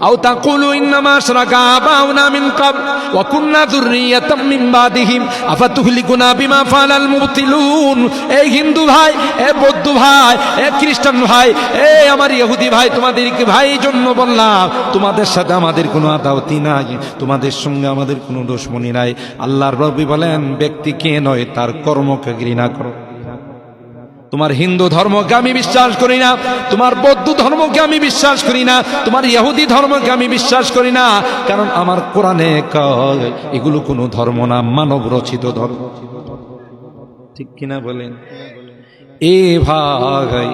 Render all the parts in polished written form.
আও তাকুলু ইন্নামা আশরাকা আবাউনা মিন ক্বাবল ওয়া কুননা যুররিয়াতাম মিন বাদিহিম আফাতুহলিকুনা বিমা ফাআলাল মুবতিলুন। এই হিন্দু ভাই, এ বৌদ্ধ ভাই, এ খ্রিস্টান ভাই, এ আমার ইহুদি ভাই, তোমাদেরকে ভাই জন্য বললাম, তোমাদের সাথে আমাদের কোনো আদাওয়াতি নাই, তোমাদের সঙ্গে আমাদের কোনো দুশমনি নাই। আল্লাহর নবী বলেন, ব্যক্তিকে নয় তার কর্মকে ঘৃণা করো। তোমার হিন্দু ধর্মকে আমি বিশ্বাস করি না, তোমার বৌদ্ধ ধর্মকে আমি বিশ্বাস করি না, তোমার ইহুদি ধর্মকে আমি বিশ্বাস করি না, কারণ আমার কোরআনে কয় এগুলো কোনো ধর্ম না, মানব রচিত ধর্ম। ঠিক কিনা বলেন? এ ভাই,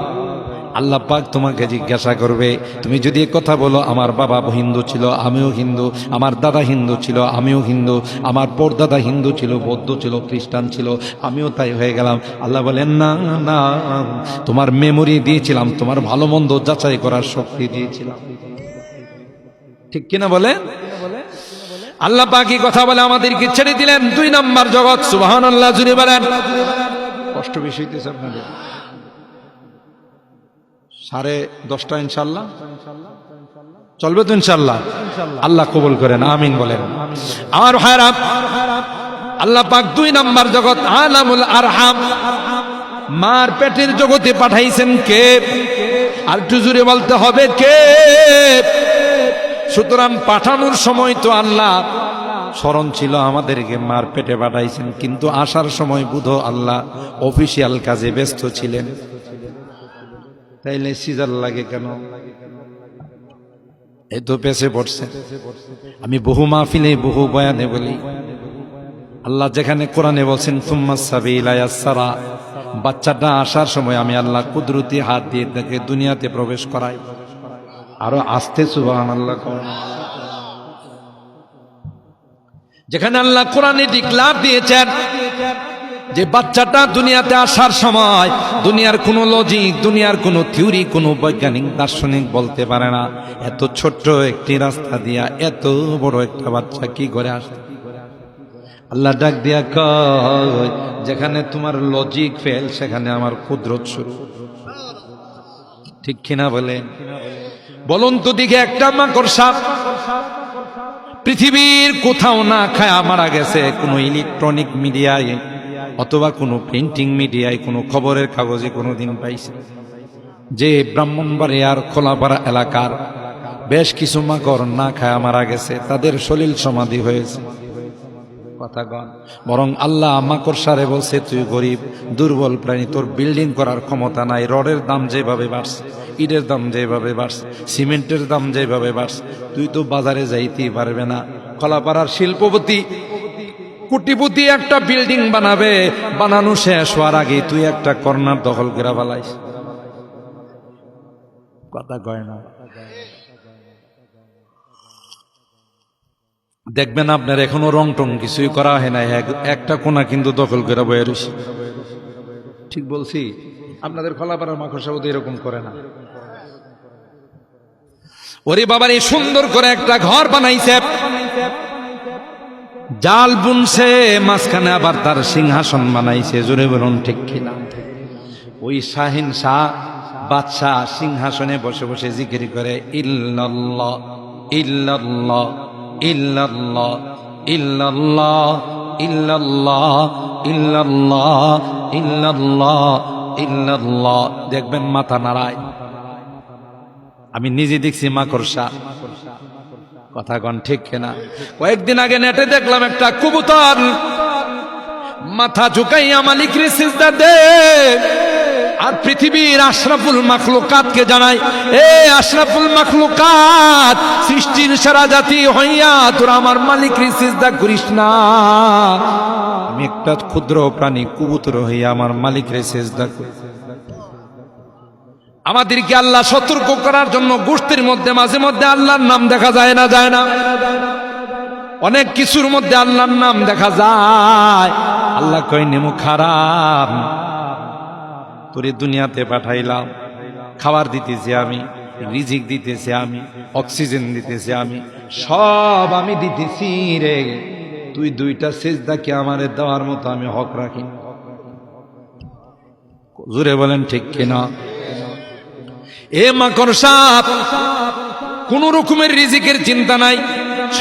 আল্লাহ পাক তোমাকে জিজ্ঞাসা করবে, তুমি যদি কথা বলো আমার বাবা হিন্দু ছিল, আমিও হিন্দু, আমার দাদা হিন্দু ছিল, আমিও হিন্দু, আমার পরদাদা হিন্দু ছিল, বৌদ্ধ ছিল, খ্রিস্টান ছিল, আমিও তাই হয়ে গেলাম। আল্লাহ বলেন, না না, তোমার মেমোরি দিয়েছিলাম, তোমার ভালো মন্দ যাচাই করার শক্তি দিয়েছিলাম। ঠিক কিনা বলে? আল্লাহ পাকই কথা বলে আমাদেরকে ছেড়ে দিলেন 2 নম্বর জগৎ। সুবহানাল্লাহ, জুড়ে বলেন। কষ্ট বেশি হইতেছে আপনাদের? 10:30 ইনশাআল্লাহ চলবে তো? ইনশাআল্লাহ আল্লাহ কবুল করেন, আমিন বলেন। আমার ভাইরা, আল্লাহ পাক 2 নম্বর জগৎ আলামুল আরহাম, মার পেটের জগতে পাঠাইছেন কে? আর একটু জোরে বলতে হবে কে? সুতরাং পাঠানোর সময় তো আল্লাহ স্মরণ ছিল আমাদেরকে মার পেটে পাঠাইছেন, কিন্তু আসার সময় বুধো আল্লাহ অফিসিয়াল কাজে ব্যস্ত ছিলেন। তাইলে সিজার লাগে কেন? এই তো পেছে পড়ছে। আমি বহু মাহফিলে বহু বয়ানে বলি, আল্লাহ যেখানে কোরআনে বলছেন সুম্মাস সাবিলা ইয়াসসারা, বাচ্চাটা আসার সময় আমি আল্লাহ কুদরতি হাত দিয়ে তাকে দুনিয়াতে প্রবেশ করাই। আরো আস্তে সুবহানাল্লাহ। যেখানে আল্লাহ কোরআনে ডিক্লার দিয়েছেন যে বাচ্চাটা দুনিয়াতে আসার সময় দুনিয়ার কোনো লজিক, দুনিয়ার কোনো থিওরি, কোনো বৈজ্ঞানিক দার্শনিক বলতে পারে না এত ছোট্ট একটি রাস্তা দিয়া এত বড় একটা বাচ্চা কি করে আসে। আল্লাহ ডাক দিয়া কয়, যেখানে তোমার লজিক ফেল সেখানে আমার কুদরত শুরু। ঠিক কিনা বলেন? বলুন তো দিকে, একটা মাকড়সা পৃথিবীর কোথাও না খায়া মারা গেছে কোনো ইলেকট্রনিক মিডিয়ায় অথবা কোনো প্রিন্টিং মিডিয়ায়, কোনো খবরের কাগজে কোনোদিন পাইছে যে ব্রাহ্মণবাড়িয়ার খোলাপাড়া এলাকার বেশ কিছু মাকড় না খায়া মারা গেছে, তাদের সলিল সমাধি হয়েছে? কথা কন। বরং আল্লাহ মাকড়সারে বলছে, তুই গরিব দুর্বল প্রাণী, তোর বিল্ডিং করার ক্ষমতা নাই, রডের দাম যেভাবে বাড়ছে, ইটের দাম যেভাবে বাড়ছে, সিমেন্টের দাম যেভাবে বাড়ছে, তুই তো বাজারে যাইতেই পারবে না। খোলাপাড়ার শিল্পপতি কোটিপতি একটা বিল্ডিং বানাবে, বানানো শেষ হওয়ার আগে তুই একটা কর্নার দখল করে ফেলাইস। কথা কয় না? দেখবেন আপনার এখনো রং টং কিছুই করা হয় না, একটা কোনা কিন্তু দখল করে বয়ে রয়েছে। ঠিক বলছি? আপনাদের খোলাপাড়ার মাকড়সা বোধহয় এরকম করে না। ওরে বাবার, এই সুন্দর করে একটা ঘর বানাইছে, জাল বুনছে, মাঝখানে আবার তার সিংহাসন বানাইছে। জোরে বলুন ঠিক কিনা? ওই শাহিন শাহ বাদশাহ সিংহাসনে বসে বসে জিকির করে, ইল্লাল্লাহ ইল্লাল্লাহ ইল্লাল্লাহ ইল্লাল্লাহ ইল্লাল্লাহ ইল্লাল্লাহ ইল্লাল্লাহ ইল্লাল্লাহ। দেখবেন মাথা নাড়ায়। আমি নিজে দেখছি মাকড়সা। কথা কন ঠিক কিনা? কয়েকদিন আগে নেটে দেখলাম একটা কবুতর মাথা ঝুঁকাইয়া মালিকের সিজদা দে, আর পৃথিবীর আশরাফুল মাখলুকাতকে জানাই, এ আশরাফুল মাখলুকাত, সৃষ্টির সারা জাতি হইয়া তোরা আমার মালিকের সিজদা করিস না? আমি একটা ক্ষুদ্র প্রাণী কবুতর হইয়া আমার মালিকের সিজদা করি। আমাদেরকে আল্লাহ সতর্ক করার জন্য গোষ্ঠীর মধ্যে মাঝে মধ্যে আল্লাহর নাম দেখা যায় না? যায় না? অনেক কিছুর মধ্যে আল্লাহর নাম দেখা যায়। আল্লাহ কয়, নেমু খারাপ, তোরে দুনিয়াতে পাঠাইলাম, খাবার দিতেছি আমি, রিজিক দিতেছি আমি, অক্সিজেন দিতেছি আমি, সব আমি দিতেছি রে, তুই 2টা সিজদাকে আমারে দেওয়ার মতো আমি হক রাখি। জোরে বলেন ঠিক কিনা? এ মাকড়সা, কোন রকমের রিজিকের চিন্তা নাই।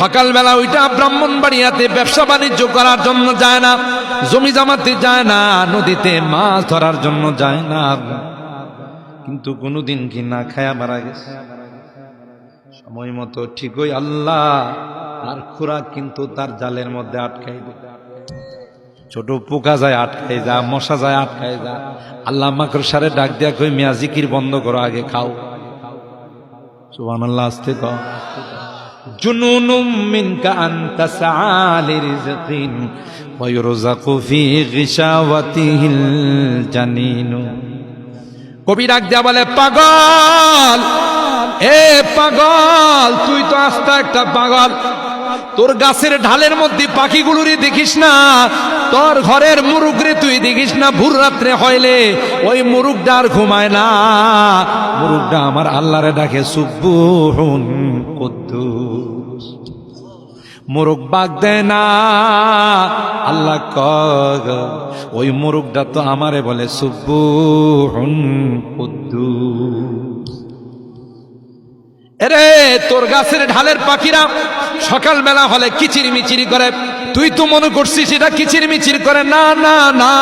সকালবেলা ওইটা ব্রাহ্মণবাড়িয়াতে ব্যবসা বাণিজ্য করার জন্য যায় না, জমি জামাতে যায় না, নদীতে মাছ ধরার জন্য যায় না, কিন্তু কোনোদিন কি না খায়া মারা গেছে সময় মতো ঠিকই আল্লাহ আর খোরাক কিন্তু তার জালের মধ্যে আটকাই দেয়। ছোট পোকা যায় আটকাই যা, মশা যায় আটকাই যা। আল্লাহ মাকড়সারে ডাক দিয়া কই মিয়া জিকির বন্ধ করো, আগে খাও। সুবহানাল্লাহ। আস্তে কও। জুনুনুম মিনকা আনতা সাআলি রিজকিন ওয়া ইউরযাকু ফি গিশাওয়াতিহিল জানিনু। কবি ডাক দিয়া বলে, পাগল, এ পাগল, তুই তো আস্তা একটা পাগল। তোর গাছের ঢালের মধ্যে পাখিগুলোরই দেখিস না, তোর ঘরের মুরুগরে তুই দেখিস না। ভোর রাত্রে হইলে ওই মুরুগটা আর ঘুমায় না, মুরুগটা আমার আল্লাহরে ডাকে সুবহুন কুদ্দুস। মুরুগ বাগ দেয় না, আল্লাহ কগ ওই মুরুগটা তো আমারে বলে সুবহুন কুদ্দুস। এরে তোর গাছের ঢালের পাখিরা সকালবেলা হলে কিচির মিচিরি করে, তুই তো মনে করছিস এটা কিচির মিচির করে। না না না,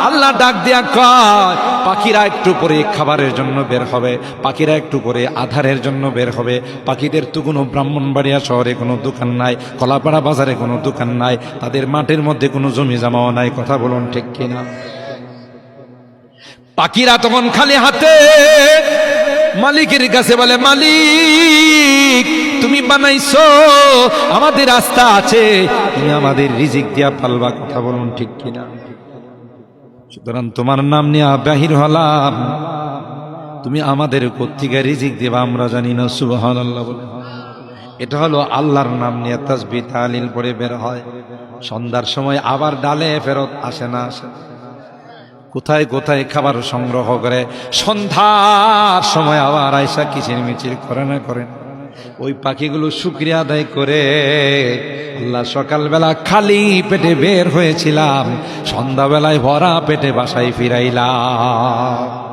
আল্লাহ ডাক দিয়া কয় পাখিরা একটু পরে খাবারের জন্য বের হবে, পাখিরা একটু পরে আধারের জন্য বের হবে। পাখিদের তো কোনো ব্রাহ্মণবাড়িয়া শহরে কোনো দোকান নাই, কলাপাড়া বাজারে কোনো দোকান নাই, তাদের মাঠের মধ্যে কোনো জমি জমাও নাই। কথা বলুন ঠিক কিনা? পাখিরা তখন খালি হাতে মালিকের কাছে বলে, মালিক তুমি বানাইছো, আমাদের রাস্তা আছে, তুমি আমাদের রিজিক দিয়া পালবা। কথা বলুন ঠিক কিনা? সুতরাং তোমার নাম নিয়ে বাহির হলাম, তুমি আমাদের কোত্থেকে রিজিক দিবা আমরা জানি না। সুবহানাল্লাহ বলে। এটা হলো আল্লাহর নাম নিয়ে তাসবিহ তাহলিল পড়ে বের হয়। সন্ধ্যার সময় আবার ডালে ফেরত আসে না, আসে কোথায় কোথায় খাবার সংগ্রহ করে, সন্ধ্যার সময় আবার আয়সা কিচির মিচির করে না করে। ওই পাখিগুলো শুকরিয়া আদায় করে, আল্লাহ সকালবেলা খালি পেটে বের হয়েছিলাম, সন্ধ্যাবেলায় ভরা পেটে বাসায় ফিরাইলাম।